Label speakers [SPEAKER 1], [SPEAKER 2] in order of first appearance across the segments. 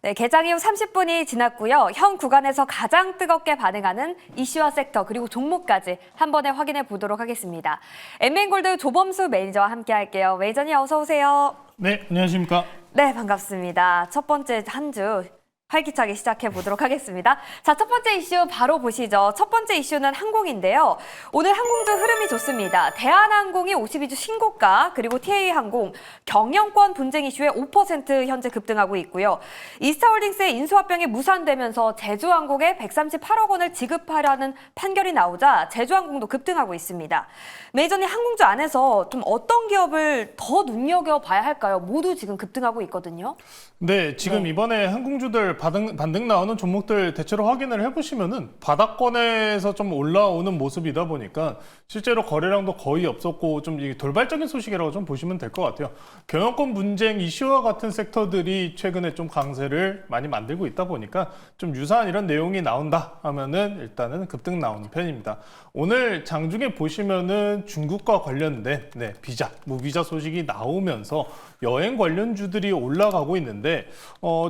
[SPEAKER 1] 네, 개장 이후 30분이 지났고요. 현 구간에서 가장 뜨겁게 반응하는 이슈와 섹터 그리고 종목까지 한 번에 확인해 보도록 하겠습니다. 엠비엔골드 조범수 매니저와 함께 할게요. 매니저님 어서 오세요.
[SPEAKER 2] 네, 안녕하십니까.
[SPEAKER 1] 네, 반갑습니다. 첫 번째 한 주 활기차게 시작해 보도록 하겠습니다. 자, 첫 번째 이슈 바로 보시죠. 첫 번째 이슈는 항공인데요. 오늘 항공주 흐름이 좋습니다. 대한항공이 52주 신고가, 그리고 TA항공 경영권 분쟁 이슈에 5% 현재 급등하고 있고요. 이스타홀딩스의 인수합병이 무산되면서 제주항공에 138억 원을 지급하려는 판결이 나오자 제주항공도 급등하고 있습니다. 매니저님, 항공주 안에서 좀 어떤 기업을 더 눈여겨봐야 할까요? 모두 지금 급등하고 있거든요.
[SPEAKER 2] 네, 지금 이번에 항공주들 반등 나오는 종목들 대체로 확인을 해보시면은 바닥권에서 좀 올라오는 모습이다 보니까 실제로 거래량도 거의 없었고 좀 이게 돌발적인 소식이라고 좀 보시면 될 것 같아요. 경영권 분쟁 이슈와 같은 섹터들이 최근에 좀 강세를 많이 만들고 있다 보니까 좀 유사한 이런 내용이 나온다 하면은 일단은 급등 나오는 편입니다. 오늘 장중에 보시면은 중국과 관련된 비자, 무비자 소식이 나오면서 여행 관련주들이 올라가고 있는데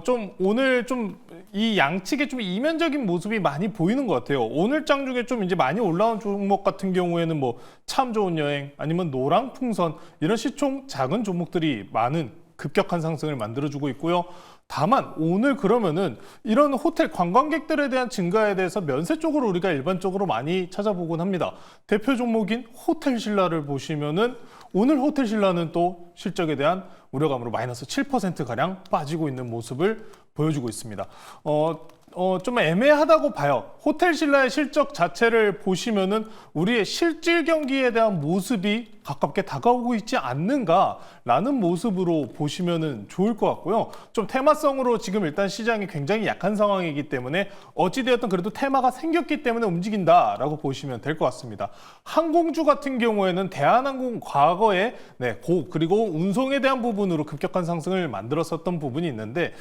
[SPEAKER 2] 좀 오늘 좀 이 양측의 좀 이면적인 모습이 많이 보이는 것 같아요. 오늘 장중에 좀 이제 많이 올라온 종목 같은 경우에는 뭐 참 좋은 여행 아니면 노랑풍선 이런 시총 작은 종목들이 많은 급격한 상승을 만들어주고 있고요. 다만 오늘 그러면은 이런 호텔 관광객들에 대한 증가에 대해서 면세 쪽으로 우리가 일반적으로 많이 찾아보곤 합니다. 대표 종목인 호텔신라를 보시면은 오늘 호텔신라는 또 실적에 대한 우려감으로 마이너스 7%가량 빠지고 있는 모습을 보여주고 있습니다. 좀 애매하다고 봐요. 호텔신라의 실적 자체를 보시면은 우리의 실질 경기에 대한 모습이 가깝게 다가오고 있지 않는가라는 모습으로 보시면은 좋을 것 같고요. 좀 테마성으로 지금 일단 시장이 굉장히 약한 상황이기 때문에 어찌되었든 그래도 테마가 생겼기 때문에 움직인다라고 보시면 될 것 같습니다. 항공주 같은 경우에는 대한항공 과거에 그리고 운송에 대한 부분으로 급격한 상승을 만들었었던 부분이 있는데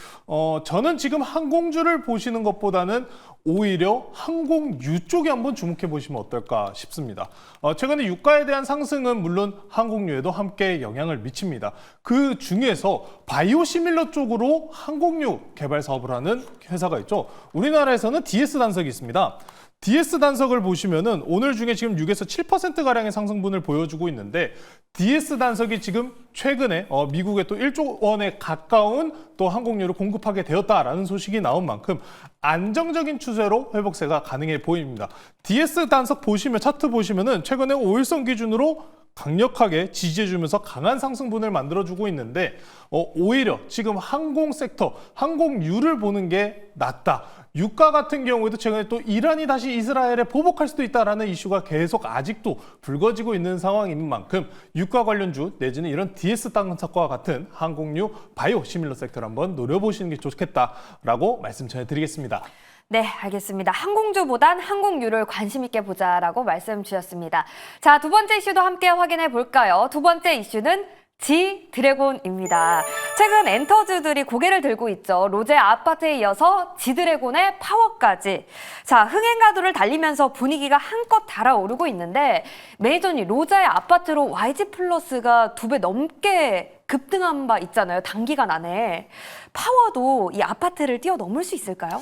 [SPEAKER 2] 저는 지금 항공주를 보시는 것보다는 오히려 항공유 쪽에 한번 주목해 보시면 어떨까 싶습니다. 최근에 유가에 대한 상승은 물론 항공유에도 함께 영향을 미칩니다. 그 중에서 바이오시밀러 쪽으로 항공유 개발 사업을 하는 회사가 있죠. 우리나라에서는 DS 단석이 있습니다. DS 단석을 보시면은 오늘 중에 지금 6에서 7%가량의 상승분을 보여주고 있는데 DS 단석이 지금 최근에 미국에 또 1조 원에 가까운 또 항공유를 공급하게 되었다라는 소식이 나온 만큼 안정적인 추세로 회복세가 가능해 보입니다. DS 단석 보시면 차트 보시면은 최근에 5일선 기준으로 강력하게 지지해주면서 강한 상승분을 만들어주고 있는데 오히려 지금 항공 섹터, 항공유를 보는 게 낫다. 유가 같은 경우에도 최근에 또 이란이 다시 이스라엘에 보복할 수도 있다라는 이슈가 계속 아직도 불거지고 있는 상황인 만큼 유가 관련주 내지는 이런 DS 단석과 같은 항공유, 바이오 시밀러 섹터를 한번 노려보시는 게 좋겠다라고 말씀 전해드리겠습니다.
[SPEAKER 1] 네, 알겠습니다. 항공주보단 항공유를 관심 있게 보자라고 말씀 주셨습니다. 자, 두 번째 이슈도 함께 확인해 볼까요? 두 번째 이슈는 지드래곤입니다. 최근 엔터주들이 고개를 들고 있죠. 로제 아파트에 이어서 지드래곤의 파워까지. 자, 흥행가도를 달리면서 분위기가 한껏 달아오르고 있는데 매니저님, 로제 아파트로 YG 플러스가 2배 넘게 급등한 바 있잖아요. 단기간 안에. 파워도 이 아파트를 뛰어넘을 수 있을까요?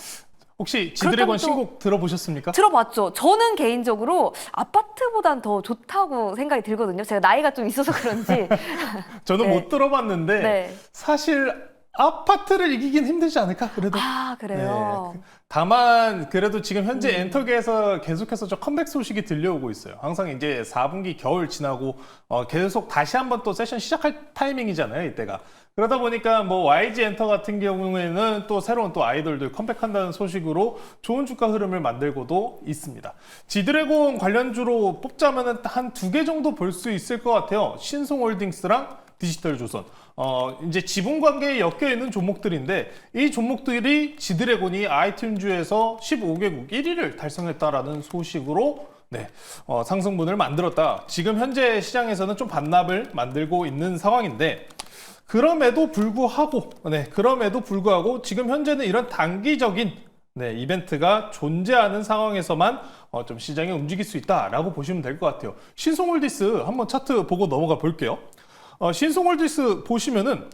[SPEAKER 2] 혹시 지드래곤 신곡 들어보셨습니까?
[SPEAKER 1] 들어봤죠. 저는 개인적으로 아파트보단 더 좋다고 생각이 들거든요. 제가 나이가 좀 있어서 그런지.
[SPEAKER 2] 저는 못 들어봤는데 사실 아파트를 이기긴 힘들지 않을까? 그래도.
[SPEAKER 1] 아, 그래요?
[SPEAKER 2] 다만 그래도 지금 현재 엔터계에서 계속해서 저 컴백 소식이 들려오고 있어요. 항상 이제 4분기 겨울 지나고 계속 다시 한번 또 세션 시작할 타이밍이잖아요, 이때가. 그러다 보니까 뭐 YG 엔터 같은 경우에는 또 새로운 또 아이돌들 컴백한다는 소식으로 좋은 주가 흐름을 만들고도 있습니다. 지드래곤 관련주로 뽑자면은 한 2개 정도 볼 수 있을 것 같아요. 신송홀딩스랑 디지털조선. 이제 지분 관계에 엮여 있는 종목들인데 이 종목들이 지드래곤이 아이튠즈에서 15개국 1위를 달성했다라는 소식으로 상승분을 만들었다. 지금 현재 시장에서는 좀 반납을 만들고 있는 상황인데 그럼에도 불구하고 지금 현재는 이런 단기적인 이벤트가 존재하는 상황에서만 좀 시장이 움직일 수 있다라고 보시면 될 것 같아요. 신송홀디스 한번 차트 보고 넘어가 볼게요. 신송홀디스 보시면은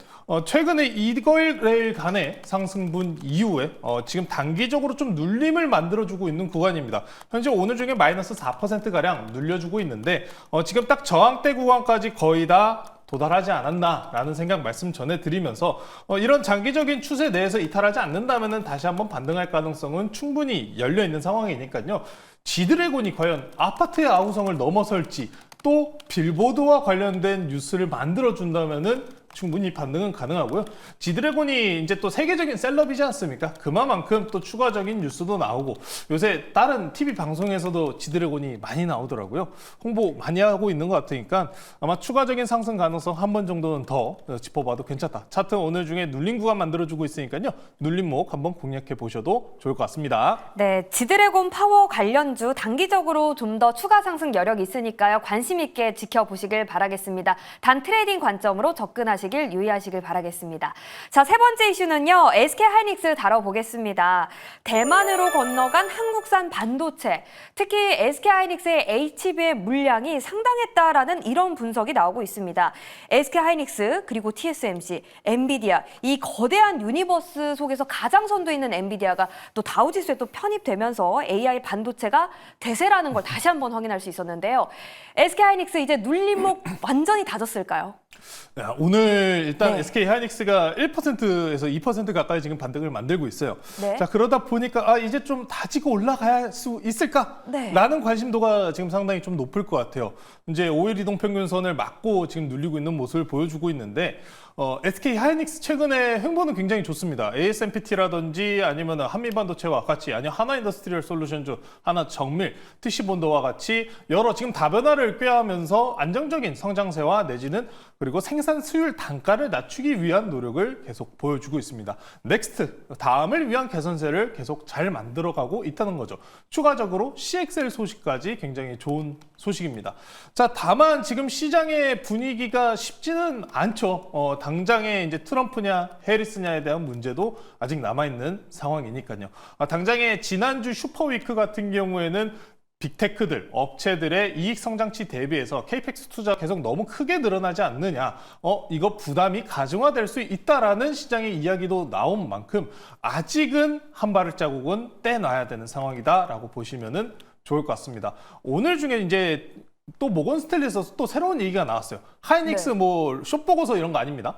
[SPEAKER 2] 최근에 이거일 간의 상승분 이후에 지금 단기적으로 좀 눌림을 만들어주고 있는 구간입니다. 현재 오늘 중에 마이너스 4%가량 눌려주고 있는데 지금 딱 저항대 구간까지 거의 다 도달하지 않았나라는 생각 말씀 전해드리면서 이런 장기적인 추세 내에서 이탈하지 않는다면 다시 한번 반등할 가능성은 충분히 열려있는 상황이니까요. 지드래곤이 과연 아파트의 아우성을 넘어설지 또 빌보드와 관련된 뉴스를 만들어준다면은 충분히 반등은 가능하고요. 지드래곤이 이제 또 세계적인 셀럽이지 않습니까? 그만큼 또 추가적인 뉴스도 나오고 요새 다른 TV 방송에서도 지드래곤이 많이 나오더라고요. 홍보 많이 하고 있는 것 같으니까 아마 추가적인 상승 가능성 한 번 정도는 더 짚어봐도 괜찮다. 차트 오늘 중에 눌림 구간 만들어주고 있으니까요. 눌림목 한번 공략해 보셔도 좋을 것 같습니다.
[SPEAKER 1] 네, 지드래곤 파워 관련주 단기적으로 좀 더 추가 상승 여력이 있으니까요. 관심 있게 지켜보시길 바라겠습니다. 단 트레이딩 관점으로 접근하시길 유의하시길 바라겠습니다. 자, 세 번째 이슈는요. SK하이닉스 다뤄보겠습니다. 대만으로 건너간 한국산 반도체, 특히 SK하이닉스의 HBM 물량이 상당했다라는 이런 분석이 나오고 있습니다. SK하이닉스 그리고 TSMC, 엔비디아 이 거대한 유니버스 속에서 가장 선두에 있는 엔비디아가 또 다우지수에 또 편입되면서 AI 반도체가 대세라는 걸 다시 한번 확인할 수 있었는데요. SK하이닉스 이제 눌림목 완전히 다졌을까요?
[SPEAKER 2] 오늘 일단
[SPEAKER 1] 네.
[SPEAKER 2] SK하이닉스가 1%에서 2% 가까이 지금 반등을 만들고 있어요.
[SPEAKER 1] 네.
[SPEAKER 2] 자, 그러다 보니까 이제 좀 다지고 올라갈 수 있을까?
[SPEAKER 1] 네.
[SPEAKER 2] 라는 관심도가 지금 상당히 좀 높을 것 같아요. 이제 5일 이동평균선을 막고 지금 눌리고 있는 모습을 보여주고 있는데 SK하이닉스 최근에 횡보는 굉장히 좋습니다. ASMPT라든지 아니면 한미반도체와 같이 아니면 하나인더스트리얼 솔루션즈, 하나정밀, TC본도와 같이 여러 지금 다변화를 꾀하면서 안정적인 성장세와 내지는 그리고 생산 수율 단가를 낮추기 위한 노력을 계속 보여주고 있습니다. 넥스트, 다음을 위한 개선세를 계속 잘 만들어가고 있다는 거죠. 추가적으로 CXL 소식까지 굉장히 좋은 소식입니다. 자, 다만 지금 시장의 분위기가 쉽지는 않죠. 당장에 이제 트럼프냐 해리스냐에 대한 문제도 아직 남아있는 상황이니까요. 당장에 지난주 슈퍼위크 같은 경우에는 빅테크들, 업체들의 이익 성장치 대비해서 케이펙스 투자 계속 너무 크게 늘어나지 않느냐, 이거 부담이 가중화될 수 있다라는 시장의 이야기도 나온 만큼 아직은 한 발자국은 떼놔야 되는 상황이다라고 보시면은 좋을 것 같습니다. 오늘 중에 이제 또 모건 스탠리에서 또 새로운 얘기가 나왔어요. 하이닉스
[SPEAKER 1] 네.
[SPEAKER 2] 뭐 숏보고서 이런 거 아닙니다.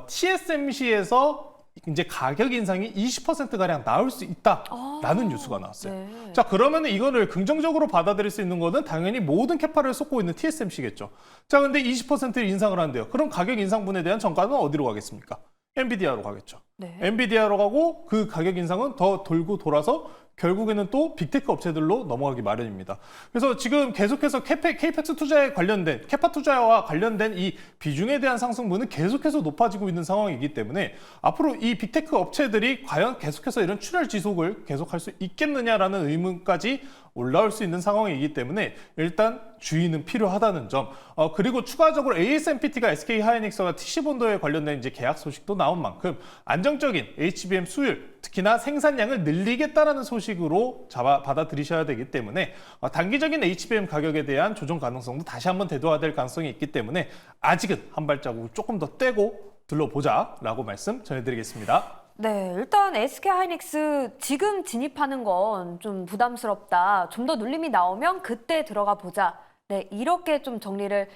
[SPEAKER 2] TSMC에서 이제 가격 인상이 20%가량 나올 수 있다라는 뉴스가 나왔어요.
[SPEAKER 1] 네.
[SPEAKER 2] 자, 그러면 이거를 긍정적으로 받아들일 수 있는 거는 당연히 모든 캐파를 쏟고 있는 TSMC겠죠. 자, 근데 20% 인상을 한대요. 그럼 가격 인상분에 대한 전가는 어디로 가겠습니까? 엔비디아로 가겠죠.
[SPEAKER 1] 네.
[SPEAKER 2] 엔비디아로 가고 그 가격 인상은 더 돌고 돌아서 결국에는 또 빅테크 업체들로 넘어가기 마련입니다. 그래서 지금 계속해서 케이펙스 투자에 관련된 캐파 투자와 관련된 이 비중에 대한 상승분은 계속해서 높아지고 있는 상황이기 때문에 앞으로 이 빅테크 업체들이 과연 계속해서 이런 출혈 지속을 계속할 수 있겠느냐라는 의문까지 올라올 수 있는 상황이기 때문에 일단 주의는 필요하다는 점. 그리고 추가적으로 ASMPT가 SK하이닉스와 TC본도에 관련된 이제 계약 소식도 나온 만큼 안정적인 HBM 수율, 특히나 생산량을 늘리겠다라는 소식으로 받아들이셔야 되기 때문에 단기적인 HBM 가격에 대한 조정 가능성도 다시 한번 대두해야 될 가능성이 있기 때문에 아직은 한 발자국을 조금 더 떼고 둘러보자라고 말씀 전해드리겠습니다.
[SPEAKER 1] 네, 일단 SK하이닉스 지금 진입하는 건 좀 부담스럽다. 좀 더 눌림이 나오면 그때 들어가 보자. 네, 이렇게 좀 정리를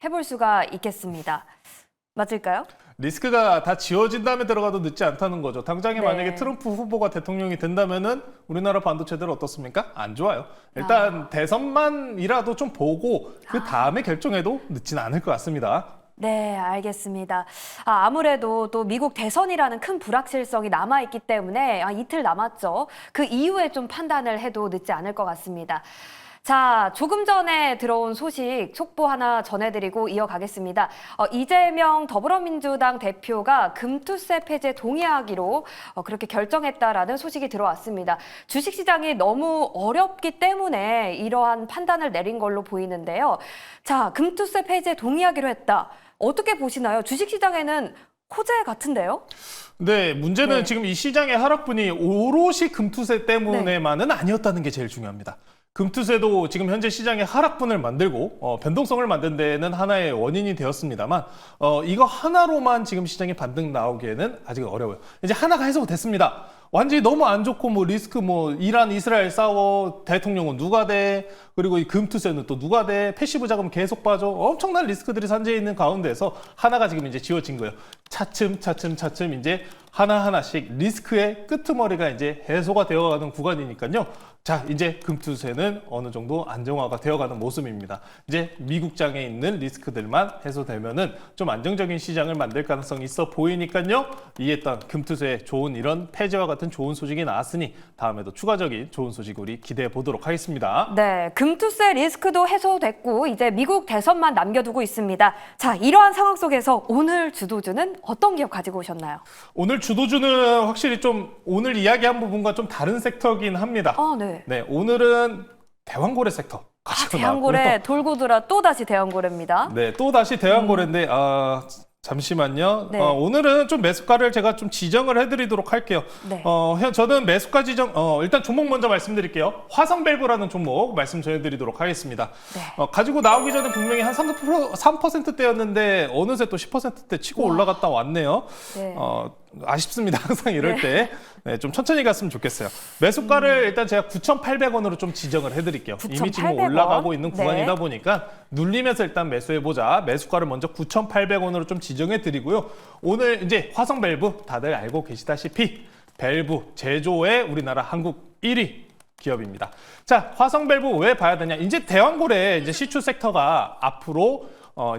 [SPEAKER 1] 해볼 수가 있겠습니다. 맞을까요?
[SPEAKER 2] 리스크가 다 지워진 다음에 들어가도 늦지 않다는 거죠. 당장에
[SPEAKER 1] 네.
[SPEAKER 2] 만약에 트럼프 후보가 대통령이 된다면은 우리나라 반도체들 어떻습니까? 안 좋아요. 일단 대선만이라도 좀 보고 그 다음에 결정해도 늦진 않을 것 같습니다.
[SPEAKER 1] 네, 알겠습니다. 아무래도 또 미국 대선이라는 큰 불확실성이 남아있기 때문에 이틀 남았죠. 그 이후에 좀 판단을 해도 늦지 않을 것 같습니다. 자, 조금 전에 들어온 소식 속보 하나 전해드리고 이어가겠습니다. 이재명 더불어민주당 대표가 금투세 폐지 동의하기로 그렇게 결정했다라는 소식이 들어왔습니다. 주식시장이 너무 어렵기 때문에 이러한 판단을 내린 걸로 보이는데요. 자, 금투세 폐지에 동의하기로 했다. 어떻게 보시나요? 주식시장에는 호재 같은데요?
[SPEAKER 2] 네, 문제는
[SPEAKER 1] 네.
[SPEAKER 2] 지금 이 시장의 하락분이 오롯이 금투세 때문에만은 아니었다는 게 제일 중요합니다. 금투세도 지금 현재 시장의 하락분을 만들고 변동성을 만든 데는 하나의 원인이 되었습니다만 이거 하나로만 지금 시장에 반등 나오기에는 아직 어려워요. 이제 하나가 해소됐습니다. 완전히 너무 안 좋고 뭐 리스크 뭐 이란 이스라엘 싸워 대통령은 누가 돼 그리고 이 금투세는 또 누가 돼 패시브 자금 계속 빠져 엄청난 리스크들이 산재해 있는 가운데에서 하나가 지금 이제 지워진 거예요. 차츰 이제 하나하나씩 리스크의 끄트머리가 이제 해소가 되어가는 구간이니까요. 자, 이제 금투세는 어느 정도 안정화가 되어가는 모습입니다. 이제 미국장에 있는 리스크들만 해소되면은 좀 안정적인 시장을 만들 가능성이 있어 보이니까요. 이했던 금투세의 좋은 이런 폐지와 같은 좋은 소식이 나왔으니 다음에도 추가적인 좋은 소식 우리 기대해 보도록 하겠습니다.
[SPEAKER 1] 네, 금투세 리스크도 해소됐고 이제 미국 대선만 남겨두고 있습니다. 자, 이러한 상황 속에서 오늘 주도주는 어떤 기업 가지고 오셨나요?
[SPEAKER 2] 오늘 주도주는 확실히 좀 오늘 이야기한 부분과 좀 다른 섹터긴 합니다.
[SPEAKER 1] 네.
[SPEAKER 2] 네, 오늘은 대왕고래 섹터 가지고
[SPEAKER 1] 대왕고래
[SPEAKER 2] 나왔고요.
[SPEAKER 1] 돌고 돌아 또 다시 대왕고래입니다.
[SPEAKER 2] 네, 또 다시 대왕고래인데 잠시만요.
[SPEAKER 1] 네.
[SPEAKER 2] 오늘은 좀 매수가를 제가 좀 지정을 해드리도록 할게요.
[SPEAKER 1] 네.
[SPEAKER 2] 저는 매수가 지정, 일단 종목 먼저 말씀드릴게요. 화성밸브라는 종목 말씀 전해드리도록 하겠습니다.
[SPEAKER 1] 네.
[SPEAKER 2] 가지고 나오기 전에 분명히 한 3%대였는데 어느새 또 10%대 치고 올라갔다 왔네요.
[SPEAKER 1] 네.
[SPEAKER 2] 아쉽습니다. 항상 이럴 때. 네, 좀 천천히 갔으면 좋겠어요. 매수가를 일단 제가 9,800원으로 좀 지정을 해드릴게요. 이미 지금
[SPEAKER 1] 9,800원?
[SPEAKER 2] 올라가고 있는
[SPEAKER 1] 네.
[SPEAKER 2] 구간이다 보니까 눌리면서 일단 매수해보자. 매수가를 먼저 9,800원으로 좀 지정해드리고요. 오늘 이제 화성밸브 다들 알고 계시다시피 밸브 제조의 우리나라 한국 1위 기업입니다. 자, 화성밸브 왜 봐야 되냐? 이제 대왕고래 이제 시추 섹터가 앞으로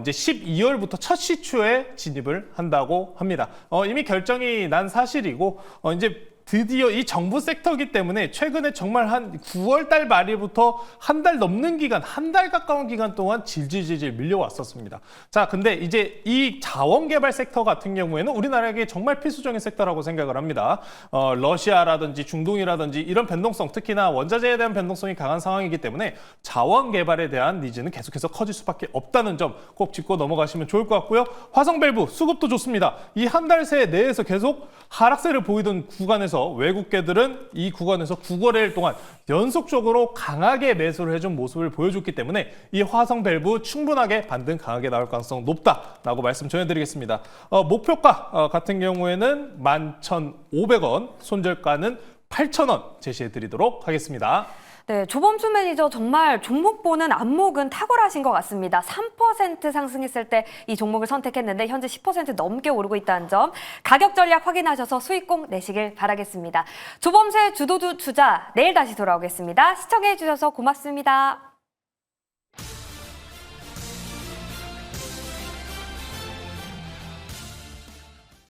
[SPEAKER 2] 이제 12월부터 첫 시추에 진입을 한다고 합니다. 이미 결정이 난 사실이고, 이제 드디어 이 정부 섹터이기 때문에 최근에 정말 한 9월 달 말일부터 한 달 넘는 기간, 한 달 가까운 기간 동안 질질 밀려왔었습니다. 자, 근데 이제 이 자원개발 섹터 같은 경우에는 우리나라에게 정말 필수적인 섹터라고 생각을 합니다. 러시아라든지 중동이라든지 이런 변동성, 특히나 원자재에 대한 변동성이 강한 상황이기 때문에 자원개발에 대한 니즈는 계속해서 커질 수밖에 없다는 점 꼭 짚고 넘어가시면 좋을 것 같고요. 화성밸브 수급도 좋습니다. 이 한 달 새 내에서 계속 하락세를 보이던 구간에서 외국계들은 이 구간에서 9거래일 동안 연속적으로 강하게 매수를 해준 모습을 보여줬기 때문에 이 화성밸브 충분하게 반등 강하게 나올 가능성 높다라고 말씀 전해드리겠습니다. 목표가 같은 경우에는 11,500원, 손절가는 8,000원 제시해드리도록 하겠습니다.
[SPEAKER 1] 네, 조범수 매니저 정말 종목 보는 안목은 탁월하신 것 같습니다. 3% 상승했을 때 이 종목을 선택했는데 현재 10% 넘게 오르고 있다는 점, 가격 전략 확인하셔서 수익 꼭 내시길 바라겠습니다. 조범수의 주도주 투자 내일 다시 돌아오겠습니다. 시청해 주셔서 고맙습니다.